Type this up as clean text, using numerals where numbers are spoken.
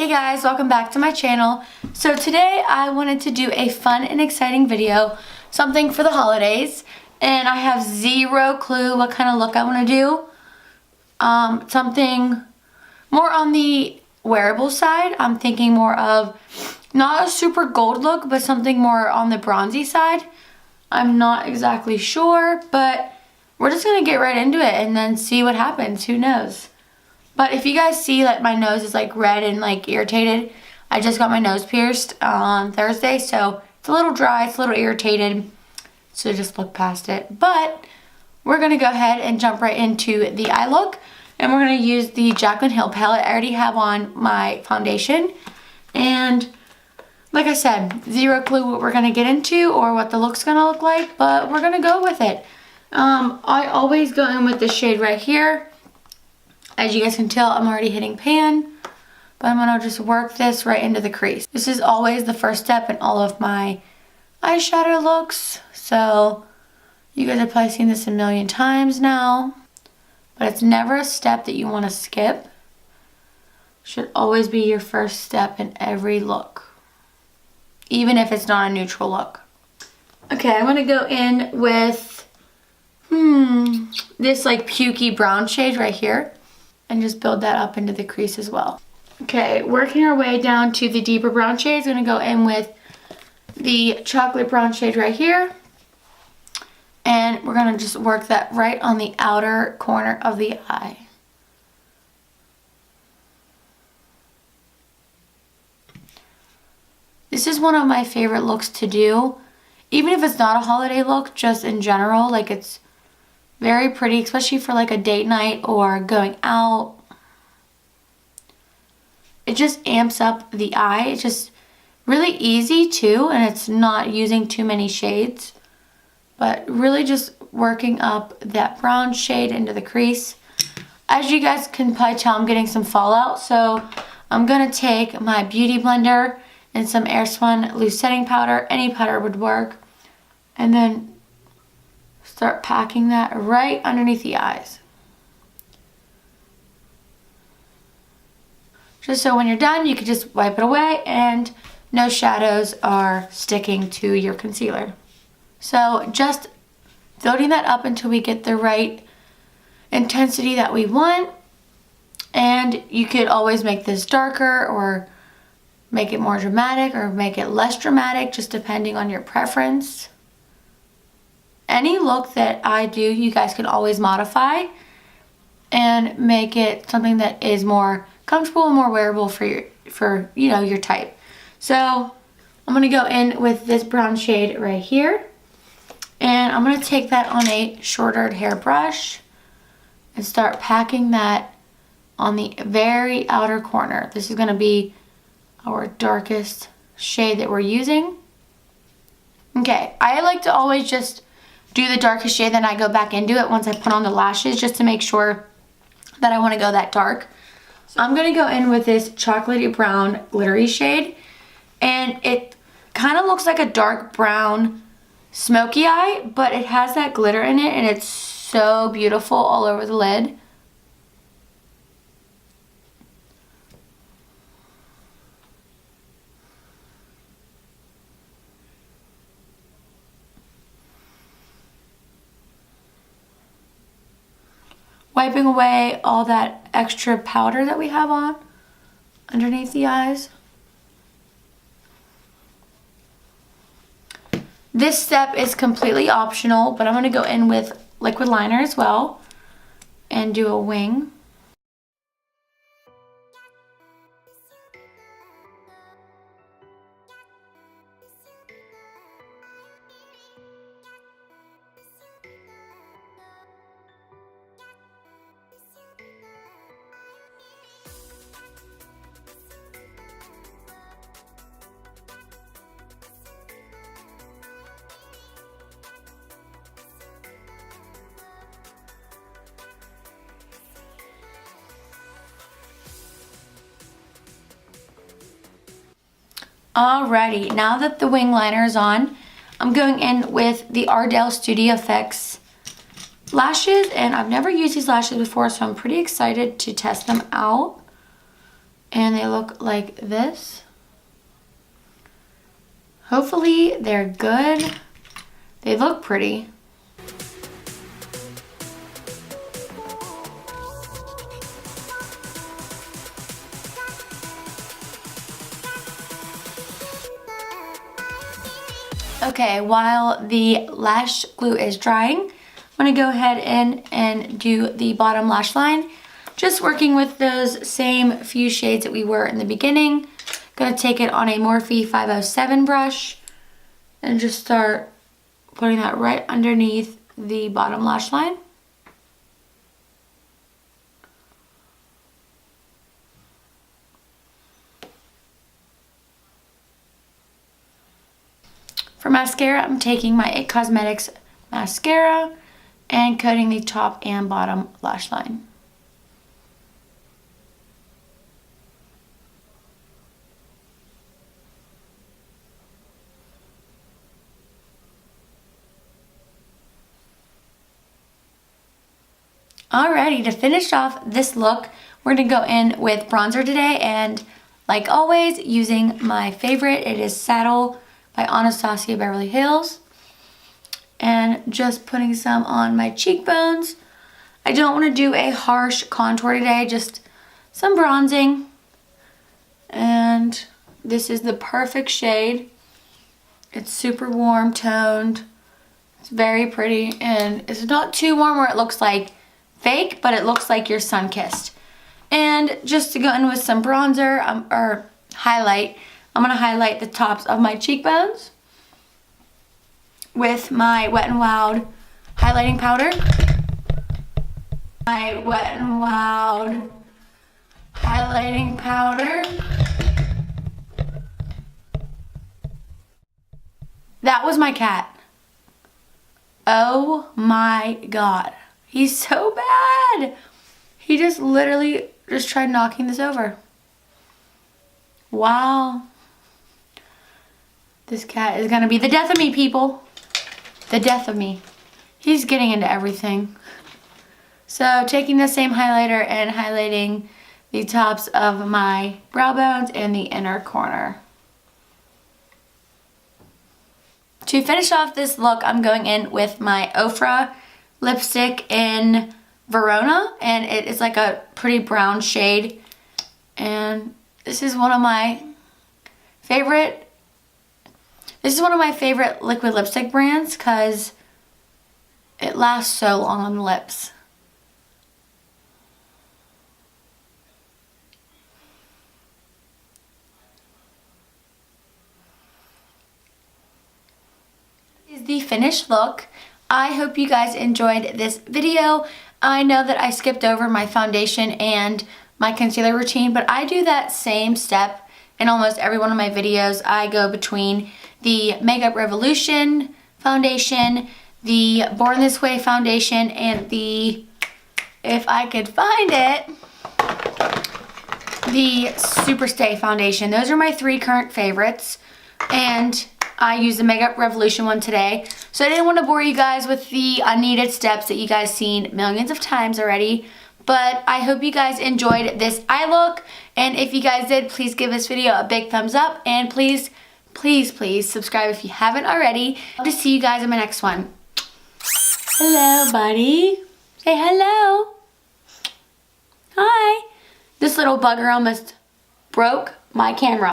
Hey guys, welcome back to my channel. So today I wanted to do a fun and exciting video, something for the holidays, and I have zero clue what kind of look I want to do. Something more on the wearable side. I'm thinking more of not a super gold look, but something more on the bronzy side. I'm not exactly sure, but we're just going to get right into it and then see what happens. Who knows? But if you guys see that my nose is like red and like irritated, I just got my nose pierced on Thursday, so it's a little dry, it's a little irritated, so just look past it. But we're going to go ahead and jump right into the eye look, and we're going to use the Jaclyn Hill palette. I already have on my foundation, and like I said, zero clue what we're going to get into or what the look's going to look like, but we're going to go with it. I always go in with this shade right here. As you guys can tell, I'm already hitting pan, but I'm going to just work this right into the crease. This is always the first step in all of my eyeshadow looks, so you guys have probably seen this a million times now, but it's never a step that you want to skip. Should always be your first step in every look, even if it's not a neutral look. Okay, I'm going to go in with this like pukey brown shade right here, and just build that up into the crease as well. Okay, working our way down to the deeper brown shades, I'm going to go in with the chocolate brown shade right here. And we're going to just work that right on the outer corner of the eye. This is one of my favorite looks to do. Even if it's not a holiday look, just in general, like it's very pretty, especially for like a date night or going out. It just amps up the eye. It's just really easy too, and it's not using too many shades, but really just working up that brown shade into the crease. As you guys can probably tell, I'm getting some fallout, so I'm gonna take my beauty blender and some Airspun loose setting powder. Any powder would work, and then start packing that right underneath the eyes. Just so when you're done, you can just wipe it away and no shadows are sticking to your concealer. So just building that up until we get the right intensity that we want. And you could always make this darker or make it more dramatic or make it less dramatic, just depending on your preference. Any look that I do, you guys can always modify and make it something that is more comfortable and more wearable for your type. So I'm gonna go in with this brown shade right here, and I'm gonna take that on a shorter hairbrush and start packing that on the very outer corner. This is gonna be our darkest shade that we're using. Okay, I like to always just do the darkest shade, then I go back into it once I put on the lashes, just to make sure that I want to go that dark. So I'm going to go in with this chocolatey brown glittery shade, and it kind of looks like a dark brown smoky eye, but it has that glitter in it, and it's so beautiful all over the lid. Wiping away all that extra powder that we have on underneath the eyes. This step is completely optional, but I'm going to go in with liquid liner as well and do a wing. Alrighty, now that the wing liner is on, I'm going in with the Ardell Studio Effects lashes, and I've never used these lashes before, so I'm pretty excited to test them out. And they look like this. Hopefully they're good. They look pretty. Okay, while the lash glue is drying, I'm gonna go ahead and do the bottom lash line. Just working with those same few shades that we were in the beginning. Gonna take it on a Morphe 507 brush and just start putting that right underneath the bottom lash line. For mascara, I'm taking my Cosmetics Mascara and coating the top and bottom lash line. Alrighty, to finish off this look, we're gonna go in with bronzer today, and like always, using my favorite, it is Saddle by Anastasia Beverly Hills. And just putting some on my cheekbones. I don't want to do a harsh contour today, just some bronzing. And this is the perfect shade. It's super warm toned. It's very pretty, and it's not too warm where it looks like fake, but it looks like you're sun-kissed. And just to go in with some bronzer, or highlight, I'm going to highlight the tops of my cheekbones with my Wet n Wild highlighting powder. My Wet n Wild highlighting powder. That was my cat. Oh my God. He's so bad. He just literally just tried knocking this over. Wow. This cat is gonna be the death of me, people. The death of me. He's getting into everything. So taking the same highlighter and highlighting the tops of my brow bones and the inner corner. To finish off this look, I'm going in with my Ofra lipstick in Verona, and it is like a pretty brown shade. And this is one of my favorite liquid lipstick brands because it lasts so long on the lips. This is the finished look. I hope you guys enjoyed this video. I know that I skipped over my foundation and my concealer routine, but I do that same step in almost every one of my videos. I go between the Makeup Revolution foundation, the Born This Way foundation, and the, if I could find it, the Superstay foundation. Those are my three current favorites, and I used the Makeup Revolution one today. So I didn't want to bore you guys with the unneeded steps that you guys seen millions of times already. But I hope you guys enjoyed this eye look. And if you guys did, please give this video a big thumbs up. And please, please, please subscribe if you haven't already. I'll just see you guys in my next one. Hello, buddy. Say hello. Hi. This little bugger almost broke my camera.